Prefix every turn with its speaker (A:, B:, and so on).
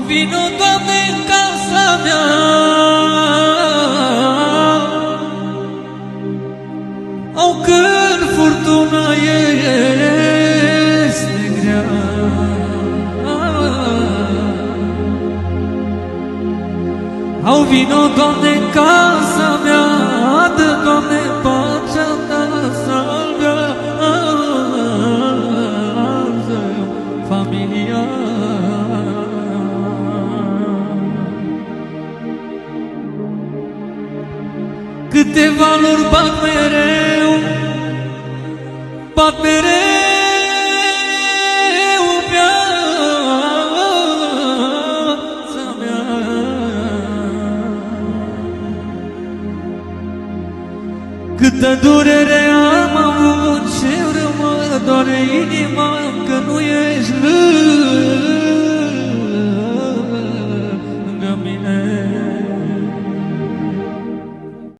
A: Vino, Doamne, în casa mea, au când furtuna este grea. Au vino, Doamne, în casa mea, dă, Doamne, pacea Ta, salvează familia. Câte valuri bat mereu viața mea. Câtă durere am avut, ce rău mă doare inima că nu ești lângă